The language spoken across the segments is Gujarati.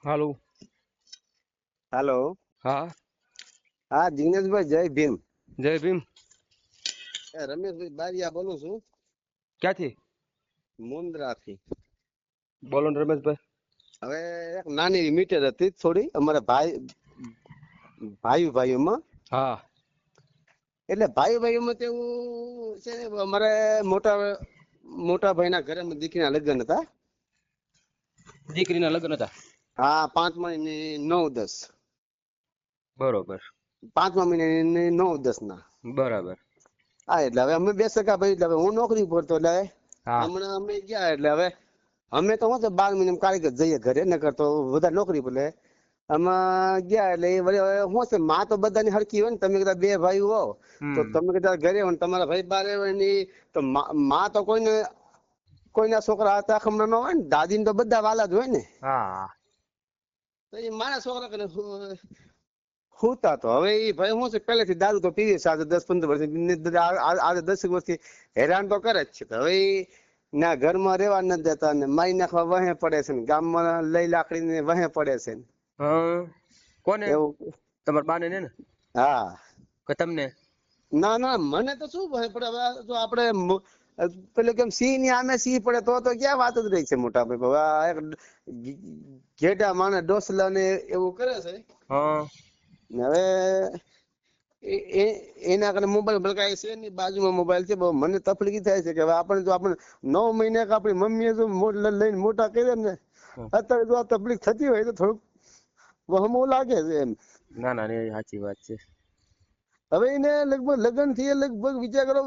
હાલો. હાલો. હા. હા જિગ્નેશભાઈ, જય ભીમ. જય ભીમ. રમેશભાઈ બારિયા બોલું છું, ક્યાંથી? મુન્દ્રાથી. બોલો ને રમેશભાઈ. હવે એક નાની મીટર હતી થોડી અમારા ભાઈઓમાં. હા. એટલે ભાઈઓમાં તેવું છે ને, અમારે મોટા ભાઈના ઘરે દીકરીના લગ્ન હતા. દીકરીના લગ્ન હતા. હા, 5મા મહિને 9-10. બરોબર. 5મા મહિને 9-10 ના. બરાબર. હા, એટલે હવે અમે બે સગા ભાઈ, એટલે હવે હું નોકરી કરતો, એટલે હા. હમણાં અમે ગયા, એટલે હવે અમે તો શું છે 12 મહિને કારીગર જઈએ ઘરે, ન કરતો બધા નોકરી એટલે આમાં ગયા. એટલે એ વળી હવે શું છે, માં તો બધાની હરખી હોય ને. તમે કદાચ બે ભાઈ હો તો તમે કદાચ ઘરે હોય ને તમારા ભાઈ બારે હોય ને, તો માં તો કોઈના છોકરા હતા ખમણા ન હોય ને. દાદી ને તો બધા વાલા જ હોય ને. હા. તો એ મારા છોકરા કને હુતા તો હવે એ ભાઈ શું છે, પહેલેથી દારૂ તો પીવે છે. આજે 10-15 વર્ષથી, આજે 10 વર્ષથી હેરાન તો કરે જ છે. તો હવે ના ઘરમાં રહેવા નથી દેતા, ને મારી નાખવા વહે પડે છે, ને ગામમાં લઈ લાકડીને વહે પડે છે. હા. કોને? એવું. તમારા બાને ને? હા. કે તમને? ના ના, મને તો શું વહે પડે. હવે જો આપણે પેલું કેમ સિંહ ની આમે સિંહ પડે તો ક્યાં વાત જ રહી છે મોટા ભાઈ. ઘેટા માને ડોસલા ને એવું કરે છે. હા. હવે એના કારણે મોબાઈલ ભડકાય છે. એની બાજુમાં મોબાઈલ છે. મને તકલીફ થાય છે કે હવે આપણે 9 મહિને આપણી મમ્મીએ જો લઈને મોટા કર્યા ને, અત્યારે જો આ તકલીફ થતી હોય તો થોડુંક વહમું લાગે છે એમ. ના ના, એ સાચી વાત છે. હવે એને લગભગ લગ્ન થી લગભગ વિચાર કરો,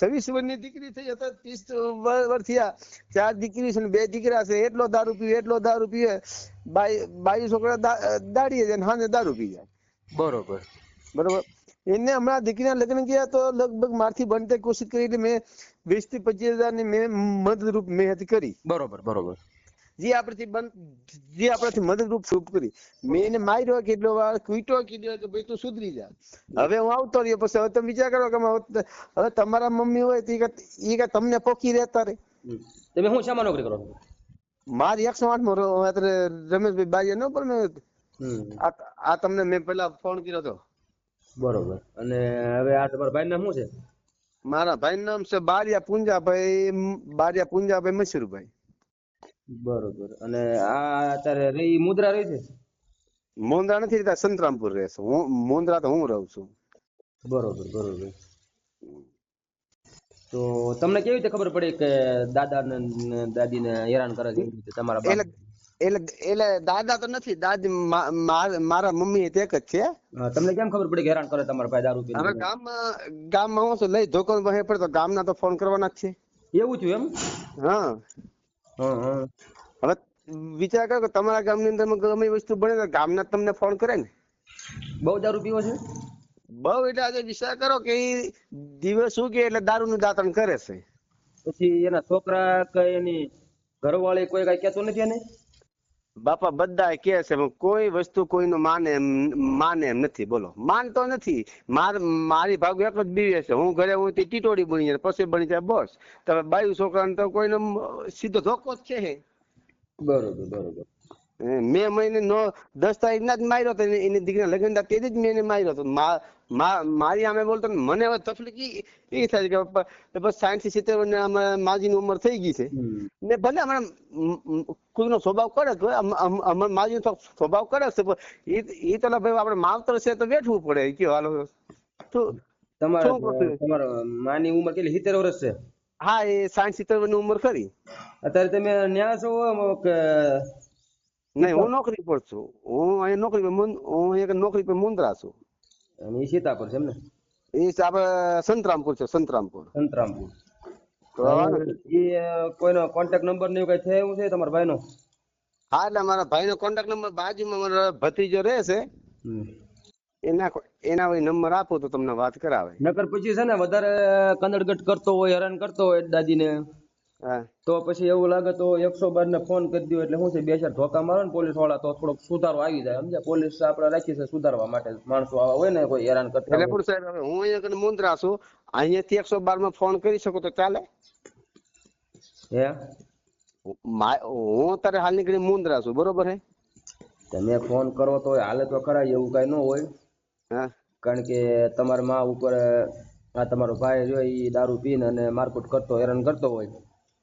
26 વર્ષની દીકરી થઈ, અત્યારે 30 વર્ષ થયા. 4 દીકરી છે ને 2 દીકરા છે. એટલો દારૂ પીવે. બાઈ છોકરા દાડીએ જાય ને હાંજે દારૂ પી જાય. બરોબર. બરોબર. એને હમણાં દીકરીના લગ્ન ગયા તો લગભગ મારથી બનતે કોશિશ કરી, એટલે મેં 20,000 થી 25,000 ની મેં મદદરૂપ મેં કરી. બરોબર. બરોબર. જે આપણાથી મદદરૂપ કરી. મેં એને માર્યો કેટલો વાર, કૂટ્યો કીધો કે ભાઈ તું સુધરી જા. હવે હું આવતો રહ્યો. પછી હવે તમે વિચાર કરો કે હવે તમારા મમ્મી હોય તો એ તમને પોકી રહેતા રે. તમે શું શામાં નોકરી કરો? મારી 108 માં રમેશભાઈ બારિયા નો પણ આ તમને મેં પેલા ફોન કર્યો હતો. બરોબર. અને હવે આ તમારા ભાઈ નામ શું છે? મારા ભાઈ નામ છે બારિયા પુંજાભાઈ મશરૂભાઈ. બરોબર. અને આ અત્યારે રહી મુદ્રા રહી છે? મોંદરા નથી રહેતા, સંતરામપુર રહે છે. મોંદરા તો હું રહું છું. બરોબર. બરોબર. તો તમને કેવી રીતે ખબર પડી કે દાદા ને દાદી ને હેરાન કરે છે તમારા બાપ? એટલે દાદા તો નથી, દાદી મારા મમ્મી એક જ છે. તમને કેમ ખબર પડી કે હેરાન કરે તમારા ભાઈ દારૂ પીને? હવે ગામમાં હું છું, લઈ ધોકો વહે પડે તો ગામના તો ફોન કરવાના જ છે. એવું થયું એમ? હા. હવે વિચાર કરો કે તમારા ગામની અંદર ગમે વસ્તુ બને તો ગામના તમને ફોન કરે ને. બહુ દારૂ પીવો છે? બહુ. એટલે આજે વિચાર કરો કે દિવસ શું કે એટલે દારૂ નું દાંતણ કરે છે. પછી એના છોકરા કે એની ઘરવાળી કોઈ કઈ કેતું નથી એને? બાપા બધા કે છે, કોઈ વસ્તુ કોઈનું માને એમ નથી. બોલો, માનતો નથી. મારી ભાગ એક જ બીવે છે. હું ઘરે હું ટીટોડી બની જાય, પછી બની જાય બોસ. તમે બાયુ છોકરાને તો કોઈનો સીધો ધોકો જ છે. બરોબર. બરોબર. મે મહિને 10 તારીખ ના જ માર્યો હતો. એની દીકરીના લગ્ન હતા તે જ મેં એને માર્યો હતો. મારી સામે બોલતો. મને હવે તકલીફ એ થાય છે કે બસ 60-70 માજી ની ઉંમર થઈ ગઈ છે ને. ભલે હમણાં કોઈનો સ્વભાવ કરે માજી સ્વભાવ કરે છે, એ તો ભાઈ આપડે માવતર છે તો બેઠવું પડે. કયો હાલો તમારા માની ઉંમર કેટલી? 70 વર્ષ છે? હા, એ 60-70 ની ઉંમર ખરી. અત્યારે તમે ન્યા છો કે? નહીં, હું નોકરી પર છું. હું અહીંયા નોકરી પર મુન્દ્રા છું. એ સીતાપુર છે એમ ને? એ આપડે સંતરામપુર છે. સંતરામપુર. તો એ કોઈનો કોન્ટેક્ટ નંબર ને એવું કઈ છે એવું છે તમારા ભાઈ નો? હા, એટલે મારા ભાઈ નો કોન્ટેક્ટ નંબર બાજુમાં મારો ભત્રીજો રહે છે, એના નંબર આપો તો તમને વાત કરાવે. નકર પછી છે ને વધારે કંદડગટ કરતો હોય, હેરાન કરતો હોય દાદી ને, તો પછી એવું લાગે તો 112 ને ફોન કરી દો. એટલે શું છે, 2-4 ધોકા મારો ને પોલીસ વાળા તો થોડોક સુધારો આવી જાય. સમજ્યા? પોલીસ આપણે રાખી છે સુધારવા માટે. માણસો આવા હોય ને કોઈ હેરાન કરતા હોય. એટલે પણ સાહેબ, હવે હું અહીંયા મુન્દ્રા છું, અહીંયાથી 112 માં ફોન કરી શકો તો ચાલે? હે? હું અત્યારે હાલની ઘડી મુન્દ્રા છું, બરોબર હે? તમે ફોન કરો તો હાલે તો ખરા, એવું કઈ ન હોય. હા કારણ કે તમારા માં ઉપર આ તમારો ભાઈ જો એ દારૂ પીને અને મારકુટ કરતો હેરાન કરતો હોય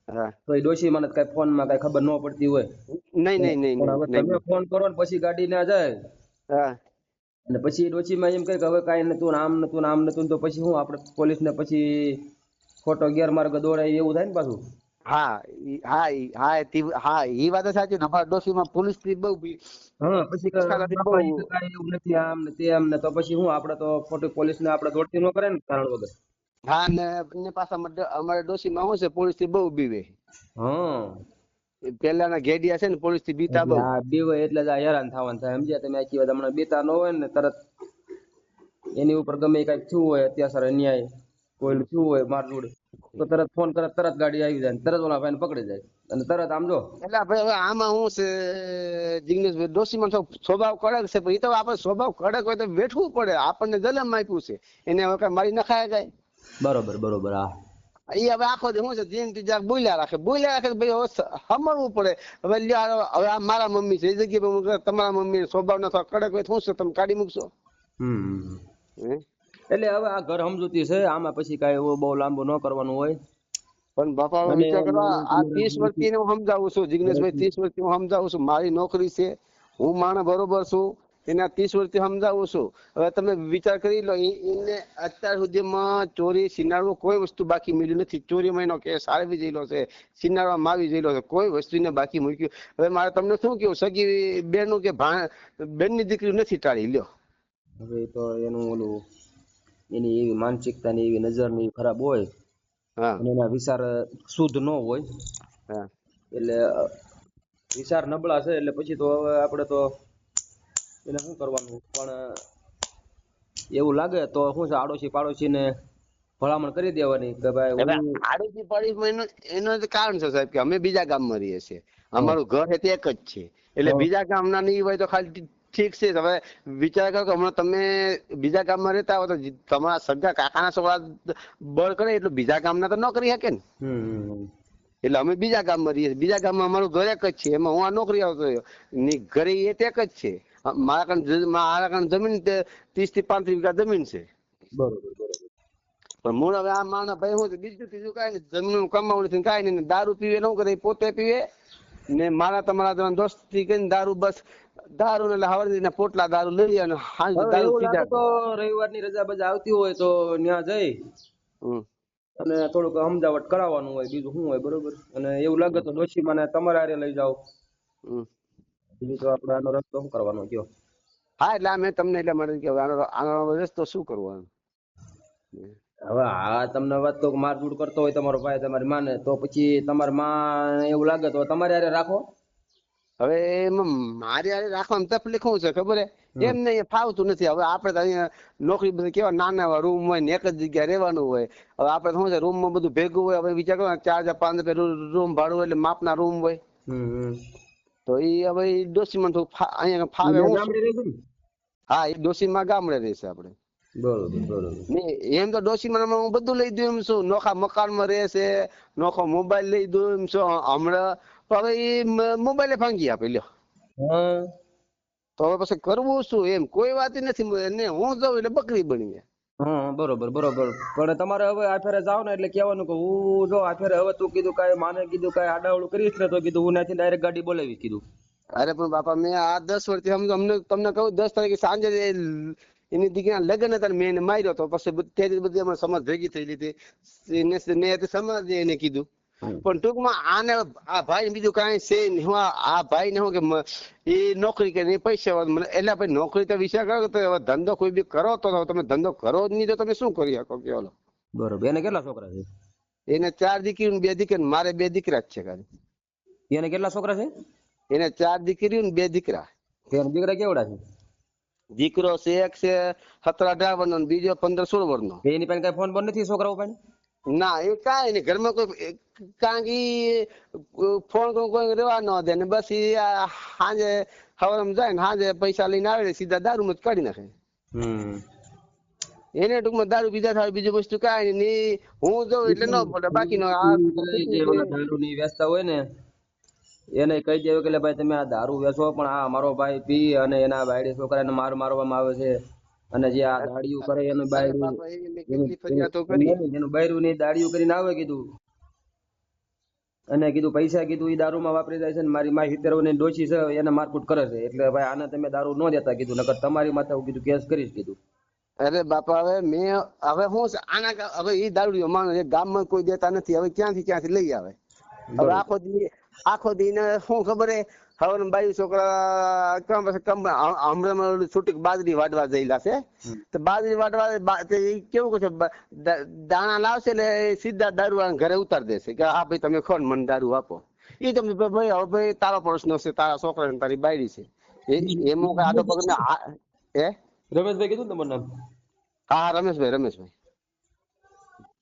હા તો એ ડોશી મને કઈ ફોન માં કઈ ખબર ન પડતી હોય. નહીં નહીં નહીં પણ હવે નહીં તમે ફોન કરો ને પછી ગાડી ના જાય હા અને પછી ડોશી માં એમ કહે કે હવે કઈ નતું ને આમ નતું ને આમ નતું તો પછી હું આપણે પોલીસ ને પછી ખોટો ગેરમાર્ગ દોડાય એવું થાય ને પાછું. હા હા ઈ વાત સાચી ને. અમારા ડોશીમાં પોલીસ થી બહુ હા પછી બહુ બાપા ઈ તો કાંઈ એવું નથી આમ ને તેમ ને તો પછી હું આપણે તો ખોટી પોલીસ ને આપણે દોડતી ન કરે ને કારણ વગર. હા ને પાછા અમારા ડોશીમાં શું છે, પોલીસ થી બહુ બીવે. હા પેલાના ઘેડિયા છે ને પોલીસ થી બીતા એટલે બહુ. આ બીવે એટલે જ આ હેરાન થવાનું થાય સમજ્યા તમે. આખી વાત હમણાં બીતા ન હોય ને તરત એની ઉપર ગમે કઈક થયું હોય અત્યાચાર અન્યાય કોઈ થયું હોય મારઝૂડ તો તરત ફોન કરે, તરત ગાડી આવી જાય, તરત ઓલા ભાઈને પકડી જાય અને તરત આમ જો. એટલે ભાઈ હવે આમાં શું છે જિગ્નેશભાઈ, ડોશીમાં સ્વભાવ કડક છે, પણ એ તો આપણે સ્વભાવ કડક હોય તો બેઠવું પડે. આપણને જલમ આપ્યું છે, એને હવે કઈ મારી નખાયા જાય. બરોબર બરોબર. હા એ હવે આખો શું છે જેમ તીજા બોલ્યા રાખે ભાઈ. હવે સમજવું પડે. હવે હવે આ મારા મમ્મી છે, એ જગ્યાએ તમારા મમ્મી સ્વભાવ ના થોડા કડક હોય શું છે, તમે કાઢી મૂકશો? એટલે હવે આ ઘર સમજૂતી છે, આમાં પછી કઈ એવું બહુ લાંબુ ન કરવાનું હોય. પણ બાપા વિચાર કરવા, આ 30 વર્ષથી હું સમજાવું છું જિગ્નેશભાઈ, 30 વર્ષથી હું સમજાવું છું. મારી નોકરી છે, હું માણસ બરોબર છું, એના 30 વર્ષથી સમજાવું છું. હવે તમે વિચાર કરી લો, એને અત્યાર સુધીમાં ચોરી સિનારવું કોઈ વસ્તુ બાકી મળ્યું નથી. ચોરી મહિનો કેસ આવી જયેલો છે, સિનારવામાં આવી જયેલો છે, કોઈ વસ્તુને બાકી મૂક્યું. હવે મારે તમને શું કેવું, સગી બેનું કે બેનની દીકરી નથી ટાળી લ્યો. હવે તો એનું ઓલું એની એવી માનસિકતા ની એવી નજર ની ખરાબ હોય હા અને એના વિચાર શુદ્ધ ન હોય. હા એટલે વિચાર નબળા છે એટલે પછી તો હવે આપણે તો એને શું કરવાનું. પણ એવું લાગે તો શું છે, આડોશી પાડોશી ને ભલામણ કરી દેવાની કે ભાઈ હવે હું આડોશી પાડોશી એનું કારણ છે સાહેબ કે અમે બીજા ગામમાં રહીએ છીએ. અમારું ઘર છે તે એક જ છે, એટલે બીજા ગામના નહીં હોય તો ખાલી ઠીક છે. હવે વિચાર કરો કે હમણાં તમે બીજા ગામમાં રહેતા હો તો તમારા સગા કાકાના છોકરા બળ કરે એટલું બીજા ગામના તો ન કરી શકે ને. એટલે અમે બીજા ગામમાં રહીએ. બીજા ગામમાં અમારું ઘર એક જ છે, એમાં હું આ નોકરી આવતો ઘરે એ એક જ છે. મારા કારણે જમીન 30 થી 35 વીઘા જમીન છે. બરોબર બરોબર. પણ મૂળ હવે આ માણસ ભાઈ હું બીજું ત્રીજું કઈ નહીં, જમીન કમાવું નથી કઈ નહીં. દારૂ પીવે ન કરે, પોતે પીવે ને મારા તમારા દોસ્તી કરીને દારૂ, બસ દારૂ એટલે હવારી પોટલા દારૂ લઈ અને દારૂ પીધા. તો રવિવારની રજા બજા આવતી હોય તો ત્યાં જઈ અને થોડુંક સમજાવટ કરાવવાનું હોય, બીજું શું હોય. બરોબર. અને એવું લાગે તો ડોશી મને તમારા હારે લઈ જાઓ. બીજું તો આપણે આનો રસ્તો શું કરવાનો કયો? હા એટલે મેં તમને એટલે મને કે આનો રસ્તો શું કરવાનો. હવે આ તમને વાત તો મારઝૂડ કરતો હોય તમારો ભાઈ તમારી માને, તો પછી તમારી માં એવું લાગે તો તમારી હારે રાખો. હવે એમાં મારી હારે રાખવામાં તકલીફ શું છે ખબર હે, એમ નહીં ફાવતું નથી. હવે આપણે તો અહીંયા નોકરી બધી કેવા નાના એવા રૂમ હોય ને એક જ જગ્યાએ રહેવાનું હોય. હવે આપણે શું છે રૂમમાં બધું ભેગું હોય. હવે વિચાર કરો 4,000-5,000 રૂમ ભાડું એટલે માપના રૂમ હોય. તો એ હવે ડોશીમાં અહીંયા ફાવે હું. હા એ ડોશીમાં ગામડે રહેશે આપણે. બરોબર બરોબર. એમ તો ડોશીમાં હું બધું લઈ દઉં એમ છું. નોખા મકાનમાં રહેશે, નોખો મોબાઈલ લઈ દઉં એમ છું હમણાં. હવે એ મોબાઈલે ભાંગી આપે લ્યો. તો હવે પછી કરવું શું એમ કોઈ વાત નથી. એને હું જાઉં એટલે બકરી બની જાય. બરોબર બરોબર. પણ તમારે હવે આ ફેરે જાવ ને એટલે કેવાનું કે હું જો આ ફેરે હવે તું કીધું કાંઈ માને કીધું કાંઈ આડાવડું કરીશ ને તો કીધું હું ત્યાંથી ડાયરેક્ટ ગાડી બોલાવી કીધું. અરે પણ બાપા મેં આ 10 વર્ષથી અમને તમને કહું 10 તારીખે સાંજે એની દીકરીના લગ્ન હતા મેં એને માર્યો તો પછી બધી અમારી સમાજ ભેગી થઈ લીધી. મેં સમાજ એને કીધું. પણ ટૂંકમાં આને આ ભાઈ બીજું કાંઈ છે નહીં. હું આ ભાઈ ને હું કે એ નોકરી કરે પૈસા એટલે ભાઈ નોકરી તો વિચાર કરો તો ધંધો કોઈ બી કરો તો તમે ધંધો કરો જ નહીં તો તમે શું કરી શકો કે? બરોબર. એને કેટલા છોકરા છે? એને 4 દીકરી 2 દીકરા. મારે 2 દીકરા જ છે ખાલી. એને કેટલા છોકરા છે? એને 4 દીકરીઓ ને 2 દીકરા. દીકરા કેવડા છે? દીકરો છે એક છે 17-18 વર્ષનો, બીજો 15-16 વર્ષનો. એની પાસે કઈ ફોન બંધ નથી છોકરાઓ પાસે? ના એ કાંઈ નહીં. ઘરમાં કોઈ કારણ કે ફોન કોઈ રેવા ન દે ને બસ એ સાંજે સવારમાં જાય ને સાંજે પૈસા લઈને આવે સીધા દારૂમાં જ કાઢી નાખે. એને ટૂંકમાં દારૂ પીધા થાય બીજું વસ્તુ કાંઈ નહીં. હું જોઉં એટલે ન બોલે બાકી નો દારૂ ની વ્યસ્ત હોય ને એને કહી દેવું કે ભાઈ તમે આ દારૂ વેચો પણ આ મારો ભાઈ પી અને એના બાયડી છોકરાને મારવામાં આવે છે અને જે આ દાડિયું કરે એનું બાયડું બાપા એવી મેં કેટલી ફરિયાદો કરી. એનું બાયરું ની દાડિયું કરીને આવે કીધું અને કીધું પૈસા કીધું ઈ દારૂમાં વાપરી જાય છે ને મારી માં 70 ની ડોશી છે એને મારકુટ કરે છે એટલે ભાઈ આને તમે દારૂ ન દેતા કીધું નકર તમારી માથે હું કીધું કેસ કરીશ કીધું. અરે બાપા હવે મેં હવે શું છે આના હવે ઈ દારૂડિયો માણસ એ ગામમાં કોઈ દેતા નથી હવે ક્યાંથી લઈ આવે. હવે આખો દી ને શું ખબર હે હવે બાઈ છોકરા હમણાં છૂટી બાજરી વાટવા જયેલા છે તો બાજરી વાટવા કેવું કહે છે દાણા લાવશે એટલે સીધા દારૂ વાળા ઘરે ઉતારી દેશે કે હા ભાઈ તમે ખોન મને દારૂ આપો. એ તમે ભાઈ હવે ભાઈ તારો પ્રશ્ન છે તારા છોકરા ને તારી બાયડી છે એમાં કઈ આડો પગ હે રમેશભાઈ કીધું ને તમારું નામ? હા રમેશભાઈ.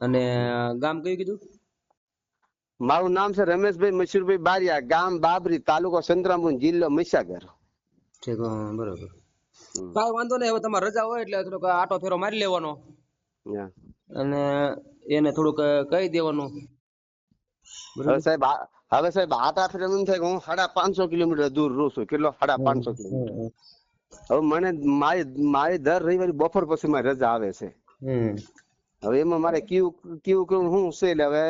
અને ગામ કયું કીધું? મારું નામ છે રમેશભાઈ મશહૂરભાઈ બારિયા, ગામ બાબરી, તાલુકો સંતરામપુર, જિલ્લો મહીસાગર. ઠીક, બરોબર. કાંઈ વાંધો નહીં. હવે તમારે રજા હોય એટલે થોડોક આટો ફેરો મારી લેવાનો અને એને થોડુંક કહી દેવાનું. હવે સાહેબ આટા ફેર એમ થાય કે હું 550 કિલોમીટર દૂર રહું છું. કેટલો 550 કિલોમીટર? હવે મને મારી દર રવિવારે બપોર પછી મારી રજા આવે છે. હવે એમાં મારે કેવું હું છે એટલે હવે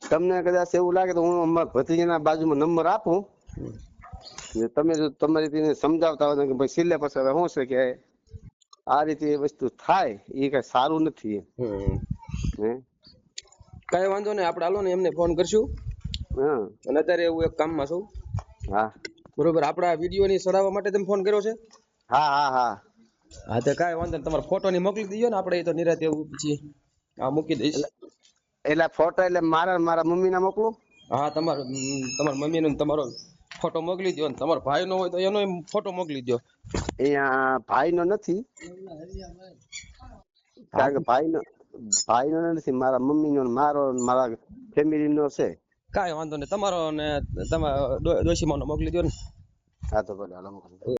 તમને કદાચ એવું લાગે તો હું અમારા ભત્રીજાના બાજુમાં નંબર આપું, તમે જો તમારી રીતે સમજાવતા હોય કે ભાઈ સિલે પછી હવે શું છે કે આ રીતે એ વસ્તુ થાય એ કઈ સારું નથી. કઈ વાંધો નહીં, આપણે હાલો ને એમને ફોન કરશું. અને અત્યારે એવું એક કામમાં છું. હા બરોબર. આપડા વિડીયો ની ચડાવવા માટે તમે ફોન કર્યો છે? હા તો કાંઈ વાંધો નહીં, તમારા ફોટો ની મોકલી દીજો ને આપણે એ તો નિરાતે એવું પછી મૂકી દઈશ. એટલે ફોટો એટલે મારા મમ્મી ના મોકલું? હા તમારા મમ્મી નો તમારો ફોટો મોકલી દો. તમારો ભાઈ નો હોય તો એનો ફોટો મોકલી દો. અહીંયા ભાઈ નો નથી, કારણ કે ભાઈ નો નથી, મારા મમ્મી નો મારો મારા ફેમિલી નો છે. કાંઈ વાંધો નહીં, તમારો ને તમારા ડોશીમાનો મોકલી દો ને. હા તો ભલે.